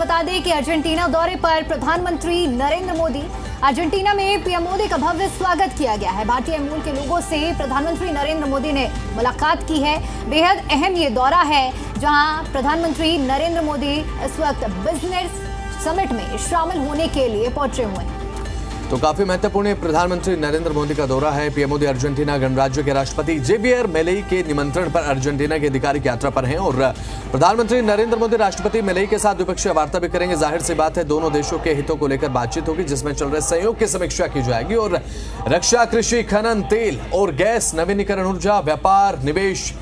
बता दें कि अर्जेंटीना दौरे पर प्रधानमंत्री नरेंद्र मोदी। अर्जेंटीना में पीएम मोदी का भव्य स्वागत किया गया है। भारतीय मूल के लोगों से प्रधानमंत्री नरेंद्र मोदी ने मुलाकात की है। बेहद अहम ये दौरा है जहां प्रधानमंत्री नरेंद्र मोदी इस वक्त बिजनेस समिट में शामिल होने के लिए पहुंचे हुए हैं। तो काफी महत्वपूर्ण प्रधानमंत्री नरेंद्र मोदी का दौरा है। पीएम मोदी अर्जेंटीना गणराज्य के राष्ट्रपति जेवियर मिलेई के निमंत्रण पर अर्जेंटीना की आधिकारिक यात्रा पर हैं और प्रधानमंत्री नरेंद्र मोदी राष्ट्रपति मिलेई के साथ द्विपक्षीय वार्ता भी करेंगे। जाहिर सी बात है दोनों देशों के हितों को लेकर बातचीत होगी जिसमें चल रहे सहयोग की समीक्षा की जाएगी और रक्षा, कृषि, खनन, तेल और गैस, नवीनीकरण ऊर्जा, व्यापार, निवेश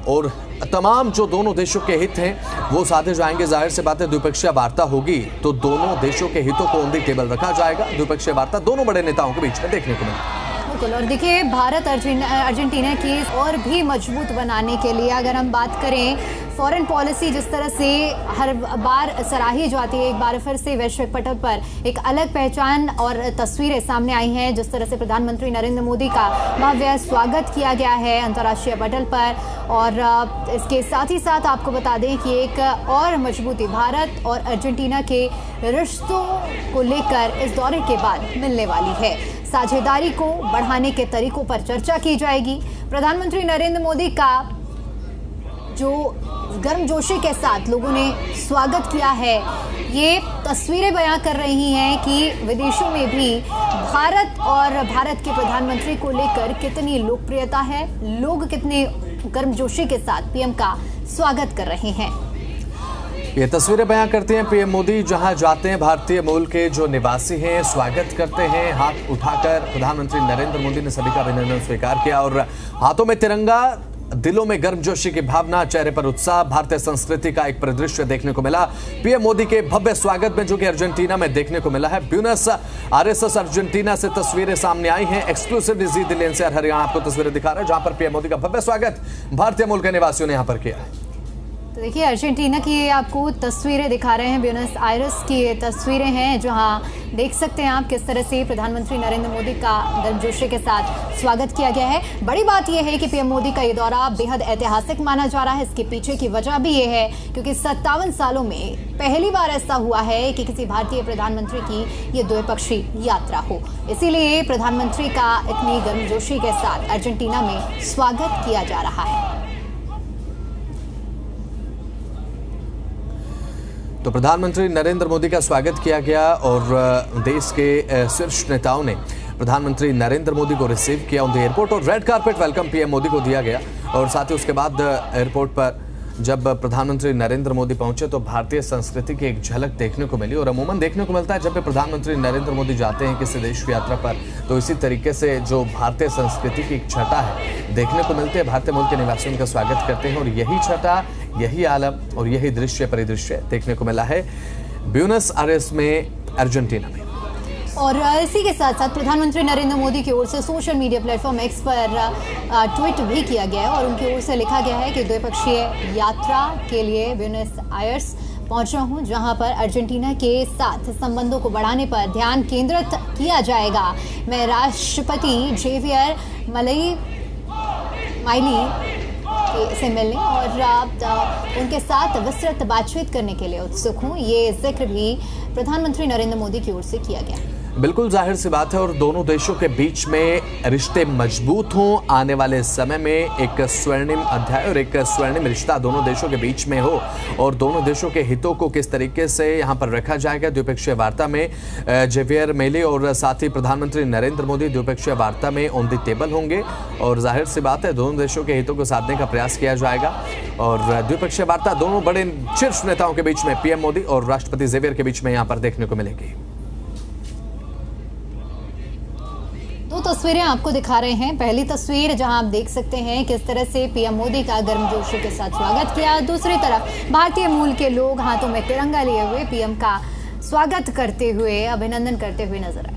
और तमाम जो दोनों देशों के हित हैं वो साधे जाएंगे। जाहिर सी बात है द्विपक्षीय वार्ता होगी तो दोनों देशों के हितों को ऑन द टेबल रखा जाएगा। द्विपक्षीय वार्ता दोनों बड़े नेताओं के बीच में देखने को मिलेगी। बिल्कुल। और देखिए भारत अर्जेंटीना की और भी मजबूत बनाने के लिए अगर हम बात करें फॉरेन पॉलिसी जिस तरह से हर बार सराही जाती है, एक बार फिर से वैश्विक पटल पर एक अलग पहचान और तस्वीरें सामने आई हैं। जिस तरह से प्रधानमंत्री नरेंद्र मोदी का भव्य स्वागत किया गया है अंतर्राष्ट्रीय पटल पर और इसके साथ ही साथ आपको बता दें कि एक और मजबूती भारत और अर्जेंटीना के रिश्तों को लेकर इस दौरे के बाद मिलने वाली है। साझेदारी को बढ़ाने के तरीकों पर चर्चा की जाएगी। प्रधानमंत्री नरेंद्र मोदी का जो गर्मजोशी के साथ लोगों ने स्वागत किया है ये तस्वीरें बयां कर रही हैं कि विदेशों में भी भारत और भारत के प्रधानमंत्री को लेकर कितनी लोकप्रियता है, लोग कितने गर्मजोशी के साथ पीएम का स्वागत कर रहे हैं। ये तस्वीरें बयां करते हैं पीएम मोदी जहां जाते हैं भारतीय मूल के जो निवासी हैं स्वागत करते हैं। हाथ उठाकर प्रधानमंत्री नरेंद्र मोदी ने सभी का अभिनंदन स्वीकार किया और हाथों में तिरंगा, दिलों में गर्मजोशी की भावना, चेहरे पर उत्साह, भारतीय संस्कृति का एक परिदृश्य देखने को मिला पीएम मोदी के भव्य स्वागत में जो कि अर्जेंटीना में देखने को मिला है। ब्यूनस आयर्स अर्जेंटीना से तस्वीरें सामने आई हैं। एक्सक्लूसिव जी दिल्ली से हरियाणा आपको तस्वीरें दिखा रहे हैं जहां पर पीएम मोदी का भव्य स्वागत भारतीय मूल के निवासियों ने यहां पर किया है। तो देखिए अर्जेंटीना की आपको तस्वीरें दिखा रहे हैं, ब्यूनस आयर्स की ये तस्वीरें हैं जहां देख सकते हैं आप किस तरह से प्रधानमंत्री नरेंद्र मोदी का गर्मजोशी के साथ स्वागत किया गया है। बड़ी बात यह है कि पीएम मोदी का ये दौरा बेहद ऐतिहासिक माना जा रहा है। इसके पीछे की वजह भी ये है क्योंकि 57 सालों में पहली बार ऐसा हुआ है कि किसी भारतीय प्रधानमंत्री की ये द्विपक्षीय यात्रा हो, इसीलिए प्रधानमंत्री का इतनी गर्मजोशी के साथ अर्जेंटीना में स्वागत किया जा रहा है। तो प्रधानमंत्री नरेंद्र मोदी का स्वागत किया गया और देश के शीर्ष नेताओं ने प्रधानमंत्री नरेंद्र मोदी को रिसीव किया ऑन द एयरपोर्ट और red carpet welcome PM Modi को दिया गया। और साथ ही उसके बाद एयरपोर्ट पर जब प्रधानमंत्री नरेंद्र मोदी पहुंचे तो भारतीय संस्कृति की एक झलक देखने को मिली और अमूमन देखने को मिलता है जब भी प्रधानमंत्री नरेंद्र मोदी जाते हैं किसी देश की यात्रा पर तो इसी तरीके से जो भारतीय संस्कृति की एक छटा है देखने को मिलती है। भारतीय मूल के निवासियों का स्वागत करते हैं और यही छटा, यही आलम और यही दृश्य परिदृश्य देखने को मिला है ब्यूनस आयर्स में अर्जेंटीना में। और इसी के साथ साथ प्रधानमंत्री नरेंद्र मोदी की ओर से सोशल मीडिया प्लेटफॉर्म एक्स पर ट्वीट भी किया गया है और उनकी ओर से लिखा गया है कि द्विपक्षीय यात्रा के लिए ब्यूनस आयर्स पहुंचा हूं जहां पर अर्जेंटीना के साथ संबंधों को बढ़ाने पर ध्यान केंद्रित किया जाएगा। मैं राष्ट्रपति जेवियर मिलेई से मिलने और उनके साथ विस्तृत बातचीत करने के लिए उत्सुक हूं। ये जिक्र भी प्रधानमंत्री नरेंद्र मोदी की ओर से किया गया। बिल्कुल जाहिर सी बात है और दोनों देशों के बीच में रिश्ते मजबूत हों, आने वाले समय में एक स्वर्णिम अध्याय और एक स्वर्णिम रिश्ता दोनों देशों के बीच में हो और दोनों देशों के हितों को किस तरीके से यहां पर रखा जाएगा। द्विपक्षीय वार्ता में जेवियर मिलेई और साथ ही प्रधानमंत्री नरेंद्र मोदी द्विपक्षीय वार्ता में ऑन द टेबल होंगे और जाहिर सी बात है दोनों देशों के हितों को साधने का प्रयास किया जाएगा और द्विपक्षीय वार्ता दोनों बड़े शीर्ष नेताओं के बीच में पीएम मोदी और राष्ट्रपति जेवियर के बीच में यहाँ पर देखने को मिलेगी। दो तस्वीरें आपको दिखा रहे हैं। पहली तस्वीर जहां आप देख सकते हैं किस तरह से पीएम मोदी का गर्मजोशी के साथ स्वागत किया, दूसरी तरफ भारतीय मूल के लोग हाथों में तिरंगा लिए हुए पीएम का स्वागत करते हुए, अभिनंदन करते हुए नजर आए।